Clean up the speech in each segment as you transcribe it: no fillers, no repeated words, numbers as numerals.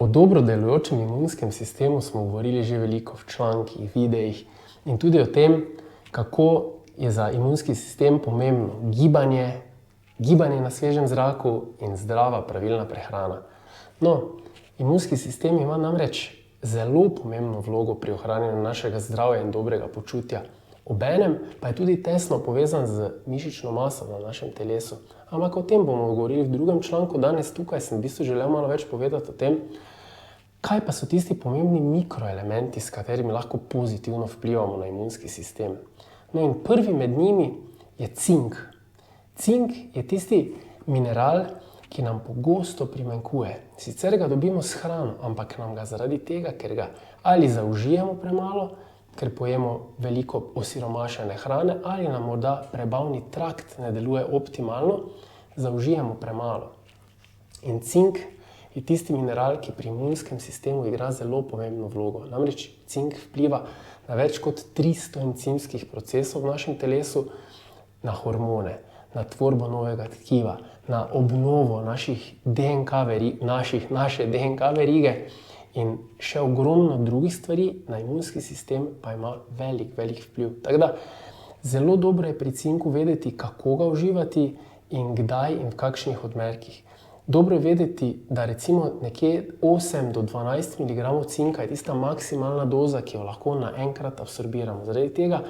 O dobro delujočem imunskem sistemu smo govorili že veliko v člankih, videih in tudi o tem, kako je za imunski sistem pomembno gibanje na svežem zraku in zdrava, pravilna prehrana. No, imunski sistem ima namreč zelo pomembno vlogo pri ohranjanju našega zdravja in dobrega počutja. Obenem pa je tudi tesno povezan z mišično maso na našem telesu. Ampak o tem bomo govorili v drugem članku. Danes tukaj sem v bistvu želel malo več povedati o tem, kaj pa so tisti pomembni mikroelementi, s katerimi lahko pozitivno vplivamo na imunski sistem. No in prvi med njimi je cink. Cink je tisti mineral, ki nam pogosto primanjkuje. Sicer ga dobimo s hrano, ampak nam ga zaradi tega, ker ga ali zaužijemo premalo, ker pojemo veliko osiromašene hrane, ali nam morda prebavni trakt ne deluje optimalno, zaužijemo premalo. In cink je tisti mineral, ki pri imunskem sistemu igra zelo pomembno vlogo. Namreč cink vpliva na več kot 300 encimskih procesov v našem telesu, na hormone, na tvorbo novega tkiva, na obnovo naše DNK verige in še ogromno drugih stvari. Na imunski sistem pa ima velik vpliv. Tako da zelo dobro je pri cinku vedeti, kako ga uživati in kdaj in v kakšnih odmerkih. Dobro je vedeti, da recimo nekje 8 do 12 mg cinka je tista maksimalna doza, ki jo lahko naenkrat absorbiramo. Zaradi tega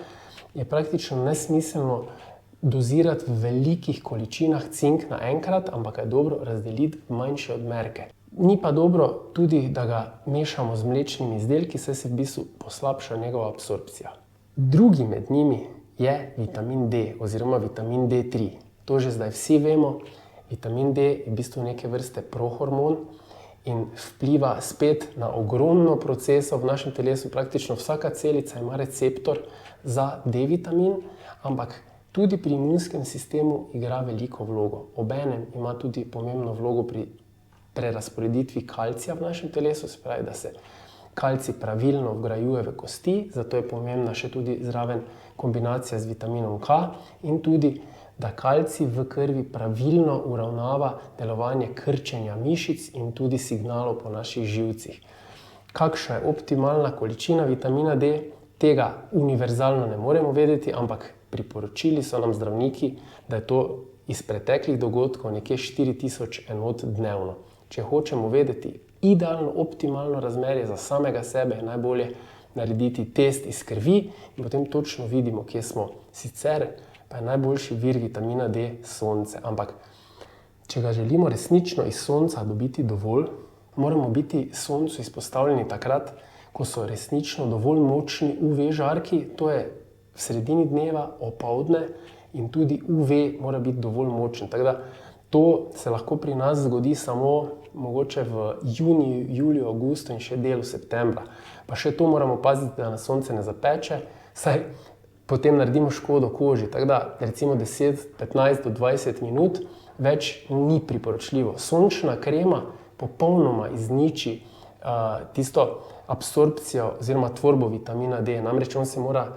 je praktično nesmiselno dozirati v velikih količinah cink naenkrat, ampak je dobro razdeliti v manjše odmerke. Ni pa dobro tudi, da ga mešamo z mlečnimi izdelki, saj se v bistvu poslabša njegova absorpcija. Drugi med njimi je vitamin D oziroma vitamin D3. To že zdaj vsi vemo. Vitamin D je v bistvu neke vrste prohormon in vpliva spet na ogromno procesov v našem telesu. Praktično vsaka celica ima receptor za D-vitamin, ampak tudi pri imunskem sistemu igra veliko vlogo. Obenem ima tudi pomembno vlogo pri prerazporeditvi kalcija v našem telesu, se pravi, da se kalcij pravilno vgrajuje v kosti, zato je pomembna še tudi zraven kombinacija z vitaminom K in tudi, da kalcij v krvi pravilno uravnava delovanje krčenja mišic in tudi signalov po naših živcih. Kakšna je optimalna količina vitamina D? Tega univerzalno ne moremo vedeti, ampak priporočili so nam zdravniki, da je to iz preteklih dogodkov nekje 4000 enot dnevno. Če hočemo vedeti idealno, optimalno razmerje za samega sebe, je najbolje narediti test iz krvi in potem točno vidimo, kje smo. Sicer pa je najboljši vir vitamina D sonce. Ampak, če ga želimo resnično iz sonca dobiti dovolj, moramo biti soncu izpostavljeni takrat, ko so resnično dovolj močni UV žarki, to je v sredini dneva, opoldne in tudi UV mora biti dovolj močen. Tako da to se lahko pri nas zgodi samo mogoče v juniju, juliju, avgustu in še delu septembra. Pa še to moramo paziti, da nas sonce ne zapeče, saj potem naredimo škodo koži. Tako da recimo 10, 15 do 20 minut več ni priporočljivo. Sončna krema popolnoma izniči tisto absorpcijo oziroma tvorbo vitamina D. Namreč on se mora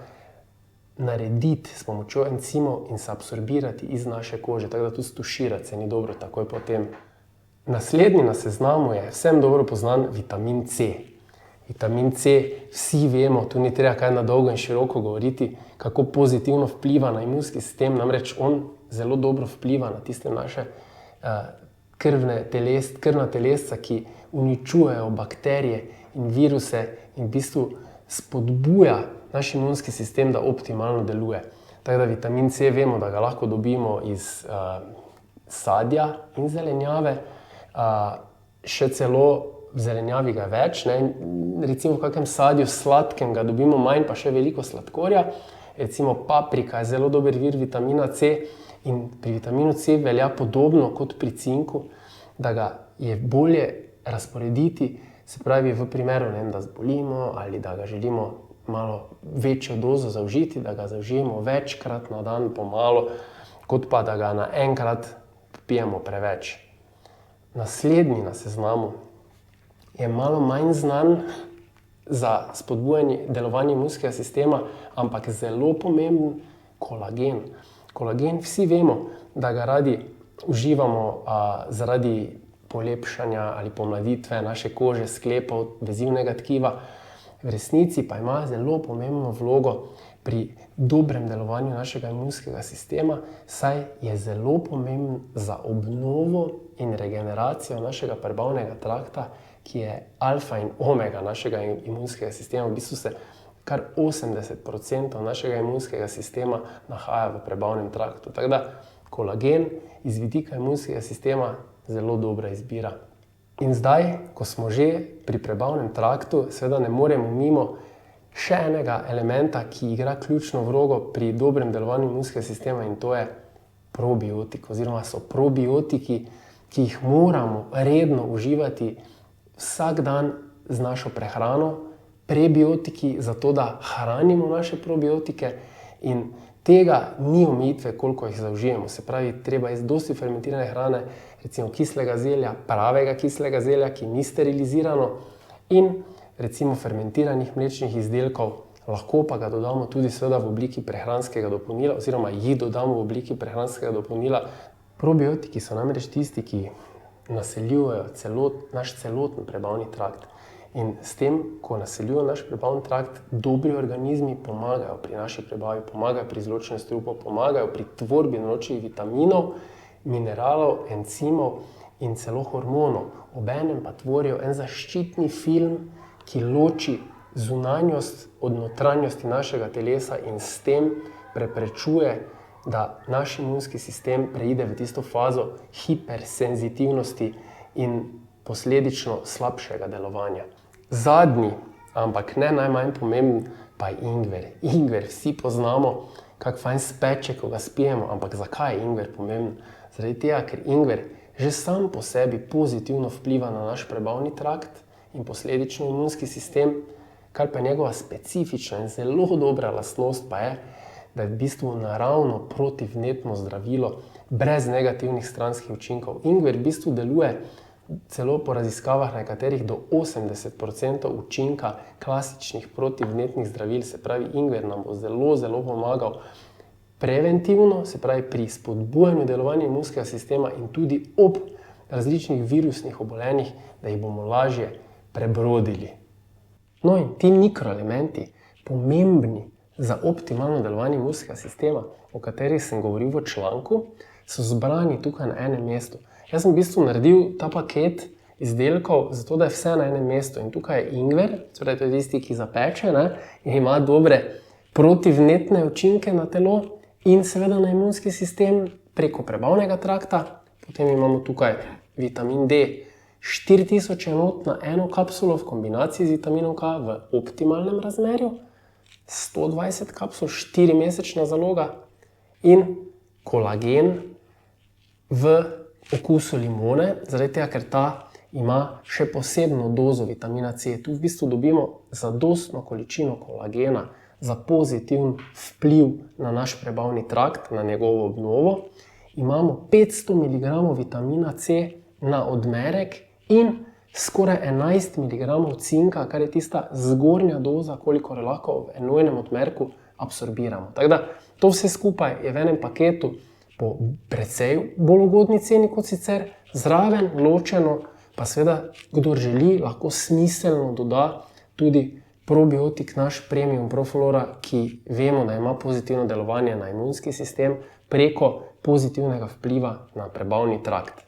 narediti s pomočjo encimov in se absorbirati iz naše kože. Tako da tudi stuširati se ni dobro takoj potem. Naslednji na seznamu je vsem dobro poznan vitamin C. Vitamin C, vsi vemo, tu ni treba kaj na dolgo in široko govoriti, kako pozitivno vpliva na imunski sistem. Namreč on zelo dobro vpliva na tiste naše krvna telesca, ki uničujejo bakterije in viruse in v bistvu spodbuja naš imunski sistem, da optimalno deluje. Tako da vitamin C vemo, da ga lahko dobimo iz sadja in zelenjave, še celo v zelenjavi ga več, ne? Recimo v kakem sadju sladkem ga dobimo manj, pa še veliko sladkorja. Recimo paprika je zelo dober vir vitamina C in pri vitaminu C velja podobno kot pri cinku, da ga je bolje razporediti, se pravi v primeru, da zbolimo ali da ga želimo malo večjo dozo zaužiti, da ga zaužijemo večkrat na dan pomalo, kot pa da ga naenkrat pijemo preveč. Naslednji na seznamu je malo manj znan za spodbujanje delovanja imunskega sistema, ampak zelo pomemben kolagen. Kolagen vsi vemo, da ga radi uživamo zaradi polepšanja ali pomladitve naše kože, sklepov, vezivnega tkiva. V resnici pa ima zelo pomembno vlogo pri dobrem delovanju našega imunskega sistema, saj je zelo pomemben za obnovo in regeneracijo našega prebavnega trakta, ki je alfa in omega našega imunskega sistema. V bistvu se kar 80% našega imunskega sistema nahaja v prebavnem traktu. Tako da kolagen iz vidika imunskega sistema zelo dobra izbira. In zdaj, ko smo že pri prebavnem traktu, seveda ne moremo mimo še enega elementa, ki igra ključno vlogo pri dobrem delovanju imunskega sistema, in to je probiotik, oziroma so probiotiki, ki jih moramo redno uživati vsak dan z našo prehrano, prebiotiki zato, da hranimo naše probiotike, in tega ni omejitve, koliko jih zaužijemo. Se pravi, treba jesti dosti fermentirane hrane, recimo kislega zelja, pravega kislega zelja, ki ni sterilizirano, in recimo fermentiranih mlečnih izdelkov, lahko pa ga dodamo tudi seveda v obliki prehranskega dopolnila, oziroma jih dodamo v obliki prehranskega dopolnila. Probiotiki so namreč tisti, ki naseljujejo naš celoten prebavni trakt. In s tem, ko naseljujejo naš prebavni trakt, dobri organizmi pomagajo pri naši prebavi, pomagajo pri izločanju strupov, pomagajo pri tvorbi določenih vitaminov, mineralov, encimov in celo hormonov. Obenem pa tvorijo en zaščitni film, ki loči zunanjost od notranjosti našega telesa in s tem preprečuje, da naš imunski sistem preide v tisto fazo hipersenzitivnosti in posledično slabšega delovanja. Zadnji, ampak ne najmanj pomemben, pa je ingver. Ingver vsi poznamo, kak fajn speče, ko ga spijemo, ampak zakaj je ingver pomemben? Zaradi tega, ker ingver že sam po sebi pozitivno vpliva na naš prebavni trakt in posledično imunski sistem, kar pa je njegova specifična in zelo dobra lastnost pa je, da je v bistvu naravno protivnetno zdravilo brez negativnih stranskih učinkov. Ingver v bistvu deluje celo po raziskavah nekaterih do 80% učinka klasičnih protivnetnih zdravil. Se pravi, ingver nam bo zelo pomagal preventivno, se pravi pri spodbujanju delovanja imunskega sistema in tudi ob različnih virusnih obolenjih, da jih bomo lažje prebrodili. No in ti mikroelementi, pomembni za optimalno delovanje imunskega sistema, o katerih sem govoril v članku, so zbrani tukaj na enem mestu. Jaz sem v bistvu naredil ta paket izdelkov zato, da je vse na enem mestu. In tukaj je ingver, torej to je tisti, ki zapeče, in ima dobre protivnetne učinke na telo in seveda na imunski sistem preko prebavnega trakta. Potem imamo tukaj vitamin D, 4000 enot na eno kapsulo v kombinaciji z vitaminom K v optimalnem razmerju, 120 kapsul, 4-mesečna zaloga, in kolagen v okusu limone, zaradi tega, ker ta ima še posebno dozo vitamina C. Tu v bistvu dobimo zadostno količino kolagena za pozitiven vpliv na naš prebavni trakt, na njegovo obnovo. Imamo 500 mg vitamina C na odmerek in skoraj 11 mg cinka, kar je tista zgornja doza, kolikor lahko v enojnem odmerku absorbiramo. Tako da to vse skupaj je v enem paketu po precej bolj ugodni ceni kot sicer, zraven ločeno pa seveda, kdor želi, lahko smiselno doda tudi probiotik naš Premium Proflora, ki vemo, da ima pozitivno delovanje na imunski sistem preko pozitivnega vpliva na prebavni trakt.